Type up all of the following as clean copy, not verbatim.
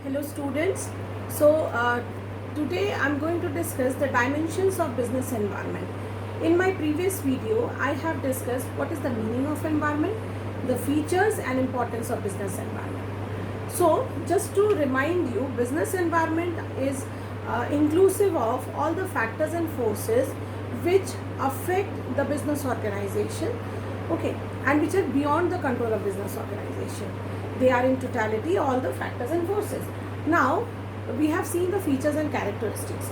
Hello students. Today I'm going to discuss the dimensions of business environment. In my previous video, I have discussed what is the meaning of environment, the features and importance of business environment. So just to remind you, business environment is inclusive of all the factors and forces which affect the business organization, okay, and which are beyond the control of business organization. They are in totality all the factors and forces. Now we have seen the features and characteristics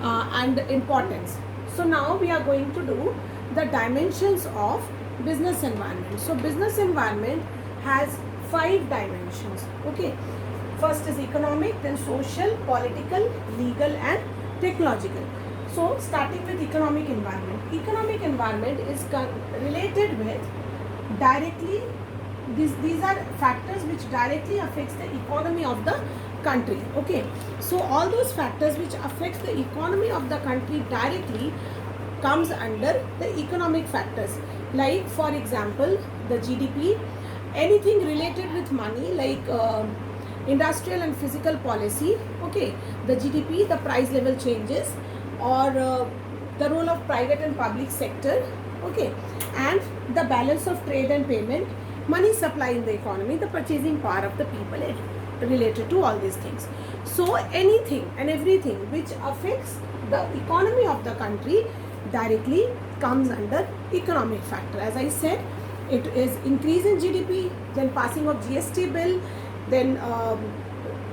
and importance. So now we are going to do the dimensions of business environment. So business environment has 5 dimensions. Okay, first is economic, then social, political, legal and technological. So starting with economic environment. Economic environment is related with directly, these are factors which directly affects the economy of the country. Okay, so all those factors which affects the economy of the country directly comes under the economic factors. Like for example, the GDP, anything related with money, like industrial and physical policy. Okay, the GDP, the price level changes, or the role of private and public sector. Okay, and the balance of trade and payment, money supply in the economy, the purchasing power of the people related to all these things. So anything and everything which affects the economy of the country directly comes under economic factor. As I said, it is increase in GDP, then passing of GST bill, then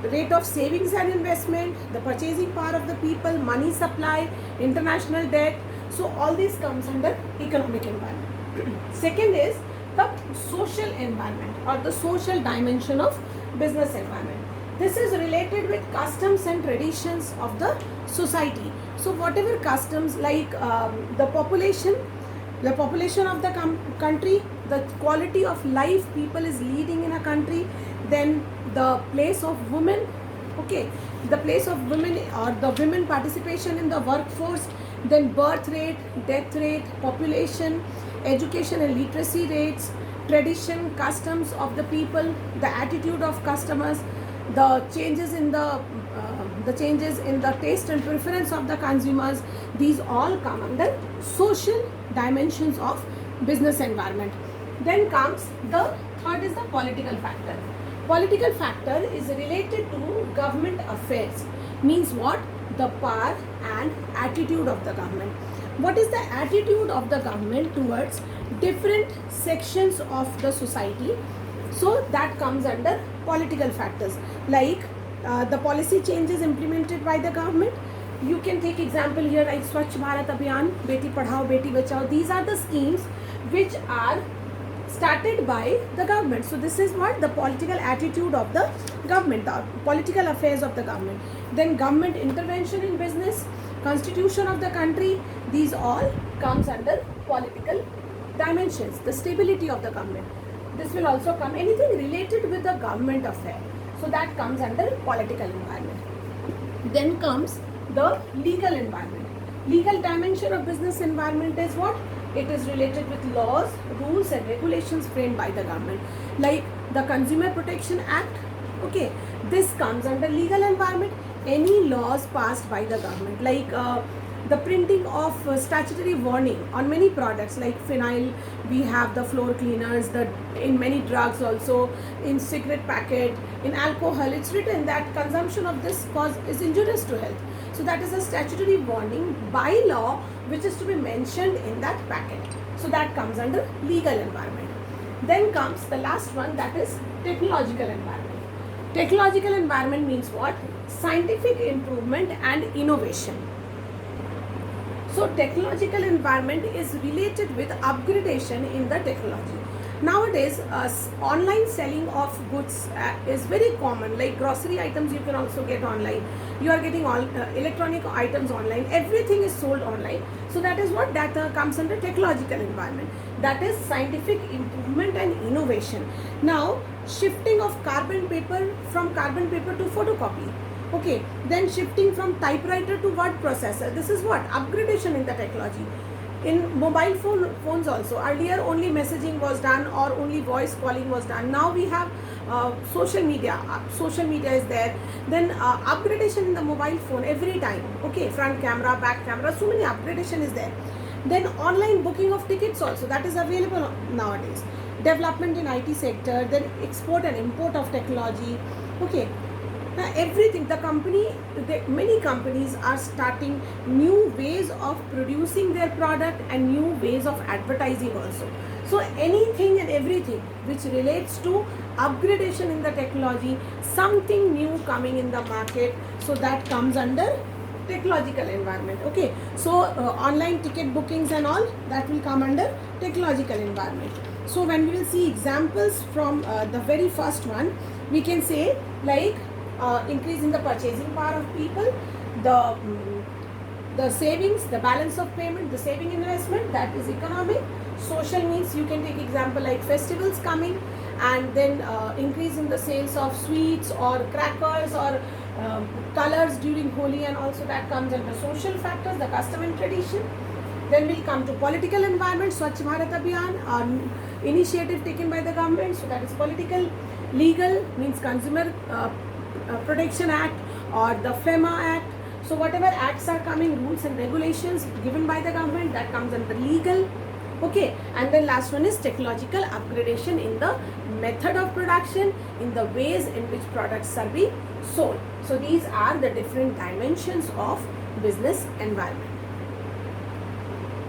rate of savings and investment, the purchasing power of the people, money supply, international debt. So all this comes under economic environment. Second is the social environment or the social dimension of business environment. This is related with customs and traditions of the society. So whatever customs, like the population of the country, the quality of life people is leading in a country, then the place of women, okay, the place of women or the women participation in the workforce, then birth rate, death rate, population, education and literacy rates, tradition, customs of the people, the attitude of customers, the changes in the taste and preference of the consumers. These all come under social dimensions of business environment. Then comes the third is the political factor. Political factor is related to government affairs. Means what? The power and attitude of the government. What is the attitude of the government towards different sections of the society? So that comes under political factors. Like the policy changes implemented by the government. You can take example here like Swachh Bharat Abhiyan, Beti Padhao, Beti Bachao. These are the schemes which are started by the government. So this is what the political attitude of the government, the political affairs of the government. Then government intervention in business, constitution of the country, these all comes under political dimensions. The stability of the government, this will also come, anything related with the government affair, so that comes under political environment. Then comes the legal environment. Legal dimension of business environment is what? It is related with laws, rules and regulations framed by the government, like the Consumer Protection Act. Okay, this comes under legal environment. Any laws passed by the government, like the printing of statutory warning on many products, like phenyl, we have the floor cleaners, in many drugs also, in cigarette packet, in alcohol, it's written that consumption of this cause is injurious to health. So that is a statutory warning by law which is to be mentioned in that packet. So that comes under legal environment. Then comes the last one, that is technological environment. Technological environment means what? Scientific improvement and innovation. So technological environment is related with upgradation in the technology. Nowadays, online selling of goods is very common. Like grocery items, you can also get online. You are getting all electronic items online. Everything is sold online. So that is what comes under technological environment. That is scientific improvement and innovation. Now, shifting of carbon paper from carbon paper to photocopy. Okay, then shifting from typewriter to word processor. This is what? Upgradation in the technology. In mobile phones also, earlier only messaging was done or only voice calling was done. Now we have social media. Social media is there. Then upgradation in the mobile phone every time. Okay, front camera, back camera, so many upgradation is there. Then online booking of tickets also, that is available nowadays. Development in IT sector, then export and import of technology. Okay, now everything, many companies are starting new ways of producing their product and new ways of advertising also. So anything and everything which relates to upgradation in the technology, something new coming in the market, so that comes under technological environment. Okay, so online ticket bookings and all, that will come under technological environment. So when we will see examples from the very first one, we can say like increase in the purchasing power of people, the savings, the balance of payment, the saving investment, that is economic. Social means you can take example like festivals coming, and then increase in the sales of sweets or crackers or colors during Holi, and also that comes under social factors, the custom and tradition. Then we'll come to political environment, Swachh Bharat Abhiyan, initiative taken by the government, so that is political. Legal means Consumer Protection Act or the FEMA Act. So whatever acts are coming, rules and regulations given by the government, that comes under legal. Okay, and then last one is technological upgradation in the method of production, in the ways in which products are being sold. So these are the different dimensions of business environment.